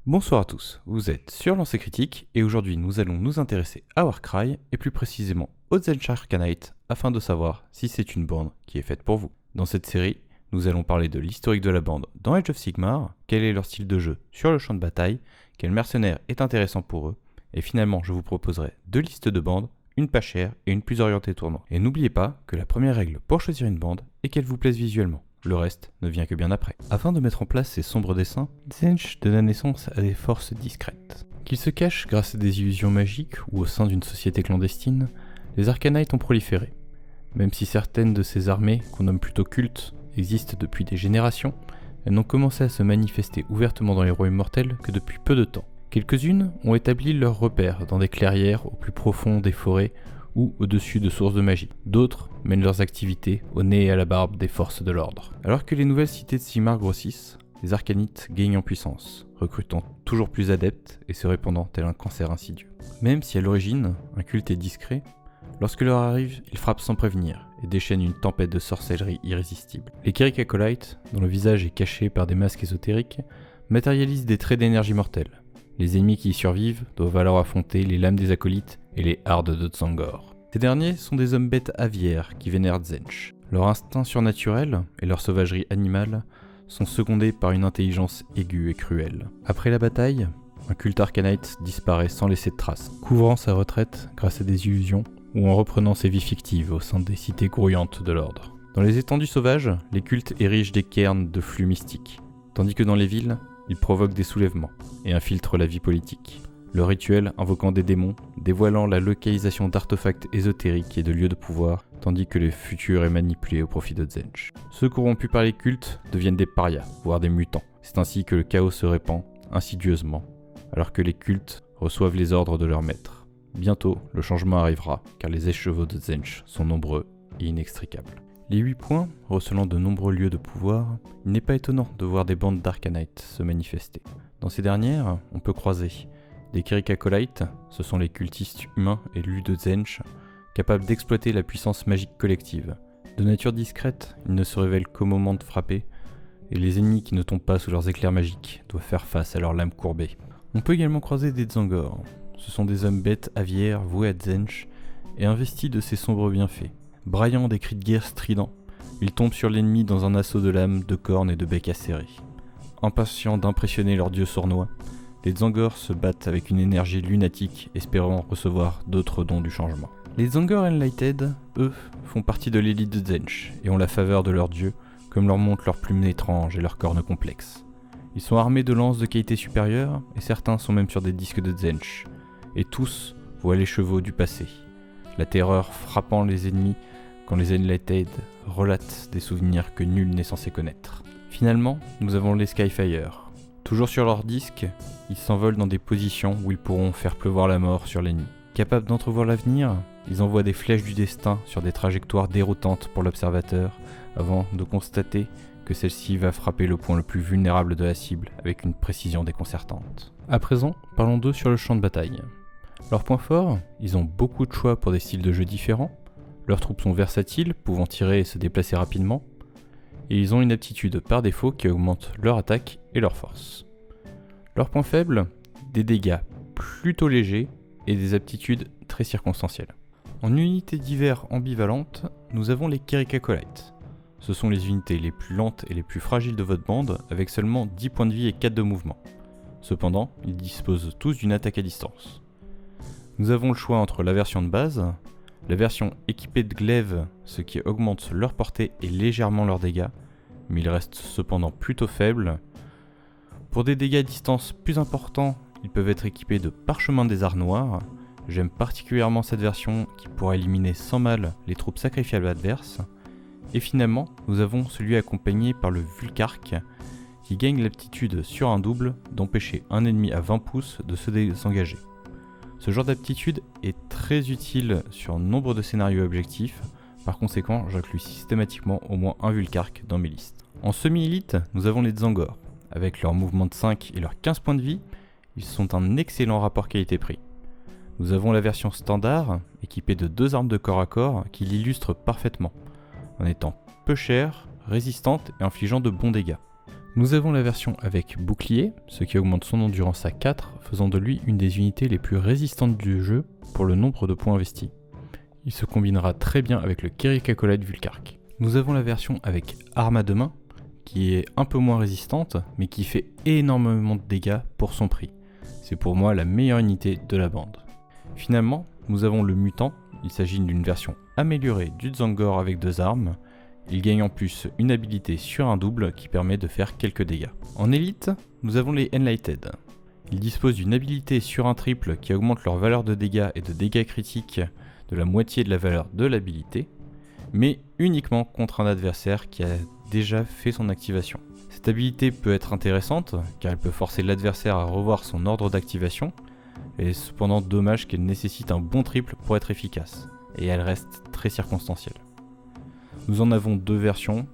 Bonsoir à tous, vous êtes sur Lancer Critique et aujourd'hui nous allons nous intéresser à Warcry et plus précisément au Tzeentch Arcanite afin de savoir si c'est une bande qui est faite pour vous. Dans cette série, nous allons parler de l'historique de la bande dans Age of Sigmar, quel est leur style de jeu sur le champ de bataille, quel mercenaire est intéressant pour eux, et finalement je vous proposerai deux listes de bandes, une pas chère et une plus orientée tournoi. Et n'oubliez pas que la première règle pour choisir une bande est qu'elle vous plaise visuellement. Le reste ne vient que bien après. Afin de mettre en place ces sombres dessins, Tzeentch donne naissance à des forces discrètes. Qu'ils se cachent grâce à des illusions magiques ou au sein d'une société clandestine, les Arcanites ont proliféré. Même si certaines de ces armées, qu'on nomme plutôt cultes, existent depuis des générations, elles n'ont commencé à se manifester ouvertement dans les royaumes mortels que depuis peu de temps. Quelques-unes ont établi leurs repères dans des clairières au plus profond des forêts ou au-dessus de sources de magie. D'autres mènent leurs activités au nez et à la barbe des forces de l'ordre. Alors que les nouvelles cités de Sigmar grossissent, les Arcanites gagnent en puissance, recrutant toujours plus adeptes et se répandant tel un cancer insidieux. Même si à l'origine, un culte est discret, lorsque l'heure arrive, ils frappent sans prévenir et déchaînent une tempête de sorcellerie irrésistible. Les Kirik Acolytes, dont le visage est caché par des masques ésotériques, matérialisent des traits d'énergie mortelle. Les ennemis qui y survivent doivent alors affronter les lames des acolytes et les hardes de Tzangor. Ces derniers sont des hommes bêtes aviaires qui vénèrent Tzeentch. Leur instinct surnaturel et leur sauvagerie animale sont secondés par une intelligence aiguë et cruelle. Après la bataille, un culte arcanite disparaît sans laisser de traces, couvrant sa retraite grâce à des illusions ou en reprenant ses vies fictives au sein des cités grouillantes de l'ordre. Dans les étendues sauvages, les cultes érigent des cairns de flux mystiques, tandis que dans les villes, ils provoquent des soulèvements et infiltrent la vie politique. Le rituel invoquant des démons, dévoilant la localisation d'artefacts ésotériques et de lieux de pouvoir, tandis que le futur est manipulé au profit de Tzeentch. Ceux corrompus par les cultes deviennent des parias, voire des mutants. C'est ainsi que le chaos se répand, insidieusement, alors que les cultes reçoivent les ordres de leur maître. Bientôt, le changement arrivera, car les écheveaux de Tzeentch sont nombreux et inextricables. Les 8 points, recelant de nombreux lieux de pouvoir, il n'est pas étonnant de voir des bandes d'Arcanites se manifester. Dans ces dernières, on peut croiser des Kirik Acolytes, ce sont les cultistes humains élus de Tzeentch, capables d'exploiter la puissance magique collective. De nature discrète, ils ne se révèlent qu'au moment de frapper, et les ennemis qui ne tombent pas sous leurs éclairs magiques doivent faire face à leurs lames courbées. On peut également croiser des Tzangor, ce sont des hommes bêtes aviaires voués à Tzeentch et investis de ses sombres bienfaits. Braillant des cris de guerre stridents, ils tombent sur l'ennemi dans un assaut de lames, de cornes et de becs acérés. Impatients d'impressionner leur dieu sournois, les Tzangor se battent avec une énergie lunatique, espérant recevoir d'autres dons du changement. Les Tzangor Enlighted, eux, font partie de l'élite de Tzeentch et ont la faveur de leur dieu, comme leur montrent leurs plumes étranges et leurs cornes complexes. Ils sont armés de lances de qualité supérieure, et certains sont même sur des disques de Tzeentch, et tous voient les chevaux du passé, la terreur frappant les ennemis quand les Enlighted relatent des souvenirs que nul n'est censé connaître. Finalement, nous avons les Skyfire. Toujours sur leur disque, ils s'envolent dans des positions où ils pourront faire pleuvoir la mort sur l'ennemi. Capables d'entrevoir l'avenir, ils envoient des flèches du destin sur des trajectoires déroutantes pour l'observateur, avant de constater que celle-ci va frapper le point le plus vulnérable de la cible avec une précision déconcertante. À présent, parlons d'eux sur le champ de bataille. Leurs points forts, ils ont beaucoup de choix pour des styles de jeu différents, leurs troupes sont versatiles, pouvant tirer et se déplacer rapidement, et ils ont une aptitude par défaut qui augmente leur attaque et leur force. Leurs points faibles, des dégâts plutôt légers et des aptitudes très circonstancielles. En unités divers ambivalentes, nous avons les Kirik Acolytes. Ce sont les unités les plus lentes et les plus fragiles de votre bande, avec seulement 10 points de vie et 4 de mouvement. Cependant, ils disposent tous d'une attaque à distance. Nous avons le choix entre la version de base, la version équipée de glaives, ce qui augmente leur portée et légèrement leurs dégâts, mais ils restent cependant plutôt faibles. Pour des dégâts à distance plus importants, ils peuvent être équipés de parchemins des arts noirs. J'aime particulièrement cette version qui pourra éliminer sans mal les troupes sacrifiables adverses. Et finalement, nous avons celui accompagné par le Vulkark, qui gagne l'aptitude sur un double d'empêcher un ennemi à 20 pouces de se désengager. Ce genre d'aptitude est très utile sur nombre de scénarios objectifs, par conséquent j'inclus systématiquement au moins un Vulkark dans mes listes. En semi-élite, nous avons les Tzangor. Avec leur mouvement de 5 et leurs 15 points de vie, ils sont un excellent rapport qualité-prix. Nous avons la version standard, équipée de 2 armes de corps à corps qui l'illustrent parfaitement, en étant peu chère, résistante et infligeant de bons dégâts. Nous avons la version avec bouclier, ce qui augmente son endurance à 4, faisant de lui une des unités les plus résistantes du jeu pour le nombre de points investis. Il se combinera très bien avec le Kerik Acolyte Vulkark. Nous avons la version avec arme à deux mains, qui est un peu moins résistante, mais qui fait énormément de dégâts pour son prix. C'est pour moi la meilleure unité de la bande. Finalement, nous avons le mutant, il s'agit d'une version améliorée du Tzaangor avec 2 armes. Il gagne en plus une habilité sur un double qui permet de faire quelques dégâts. En élite, nous avons les Enlighted. Ils disposent d'une habilité sur un triple qui augmente leur valeur de dégâts et de dégâts critiques de la moitié de la valeur de l'habilité, mais uniquement contre un adversaire qui a déjà fait son activation. Cette habilité peut être intéressante car elle peut forcer l'adversaire à revoir son ordre d'activation, et cependant dommage qu'elle nécessite un bon triple pour être efficace, et elle reste très circonstancielle. Nous en avons 2 versions,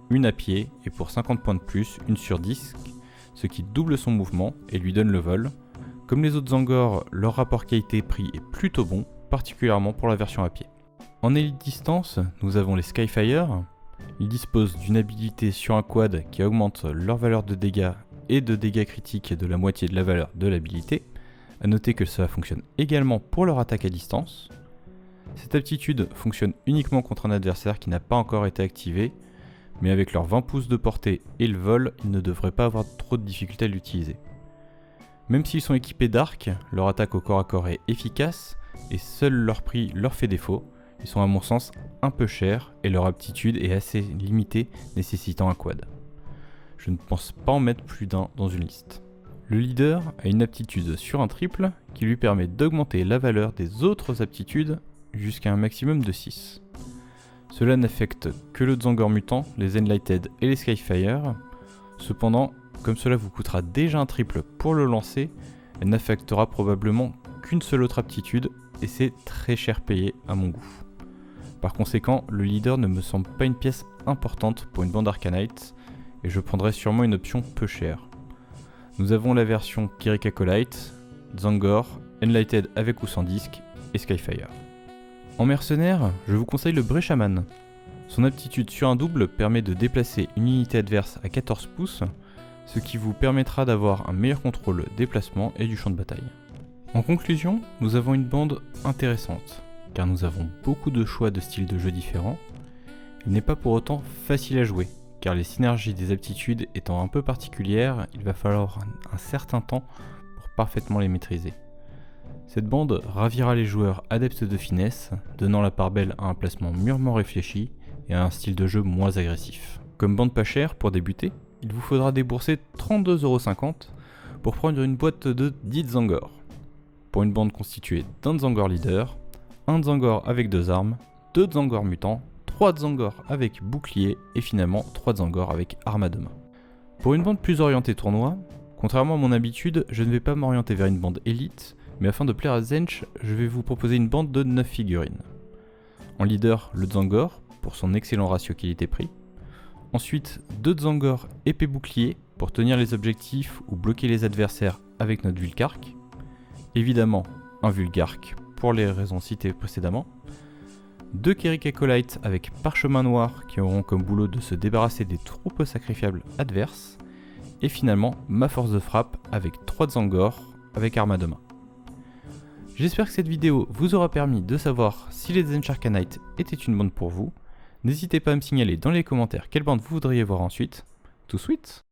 une à pied et pour 50 points de plus, une sur disque, ce qui double son mouvement et lui donne le vol. Comme les autres Tzaangor, leur rapport qualité-prix est plutôt bon, particulièrement pour la version à pied. En élite distance, nous avons les Skyfire. Ils disposent d'une habilité sur un quad qui augmente leur valeur de dégâts et de dégâts critiques de la moitié de la valeur de l'habilité. A noter que cela fonctionne également pour leur attaque à distance. Cette aptitude fonctionne uniquement contre un adversaire qui n'a pas encore été activé, mais avec leurs 20 pouces de portée et le vol, ils ne devraient pas avoir trop de difficultés à l'utiliser. Même s'ils sont équipés d'arc, leur attaque au corps à corps est efficace, et seul leur prix leur fait défaut. Ils sont à mon sens un peu chers, et leur aptitude est assez limitée, nécessitant un quad. Je ne pense pas en mettre plus d'un dans une liste. Le leader a une aptitude sur un triple, qui lui permet d'augmenter la valeur des autres aptitudes jusqu'à un maximum de 6. Cela n'affecte que le Tzaangor mutant, les Enlighted et les Skyfire. Cependant, comme cela vous coûtera déjà un triple pour le lancer, elle n'affectera probablement qu'une seule autre aptitude et c'est très cher payé à mon goût. Par conséquent, le leader ne me semble pas une pièce importante pour une bande Arcanite et je prendrai sûrement une option peu chère. Nous avons la version Kerik Acolyte, Tzaangor, Enlighted avec ou sans disque et Skyfire. En mercenaire, je vous conseille le Brechaman. Son aptitude sur un double permet de déplacer une unité adverse à 14 pouces, ce qui vous permettra d'avoir un meilleur contrôle des placements et du champ de bataille. En conclusion, nous avons une bande intéressante, car nous avons beaucoup de choix de styles de jeu différents. Il n'est pas pour autant facile à jouer, car les synergies des aptitudes étant un peu particulières, il va falloir un certain temps pour parfaitement les maîtriser. Cette bande ravira les joueurs adeptes de finesse, donnant la part belle à un placement mûrement réfléchi et à un style de jeu moins agressif. Comme bande pas chère pour débuter, il vous faudra débourser 32,50€ pour prendre une boîte de 10 Tzaangor. Pour une bande constituée d'un Tzaangor leader, un Tzaangor avec 2 armes, 2 Tzaangor mutants, 3 Tzaangor avec bouclier et finalement 3 Tzaangor avec arme à deux mains. Pour une bande plus orientée tournoi, contrairement à mon habitude, je ne vais pas m'orienter vers une bande élite, mais afin de plaire à Tzeentch, je vais vous proposer une bande de 9 figurines. En leader, le Tzaangor, pour son excellent ratio qualité-prix. Ensuite, 2 Tzaangor épée bouclier, pour tenir les objectifs ou bloquer les adversaires avec notre Vulkark. Évidemment, un Vulkark, pour les raisons citées précédemment. 2 Kerik Acolyte avec parchemin noir, qui auront comme boulot de se débarrasser des troupes sacrifiables adverses. Et finalement, ma force de frappe avec 3 Tzaangor avec arme à deux mains. J'espère que cette vidéo vous aura permis de savoir si les Tzeentch Arcanite étaient une bande pour vous. N'hésitez pas à me signaler dans les commentaires quelle bande vous voudriez voir ensuite. Tout sweet!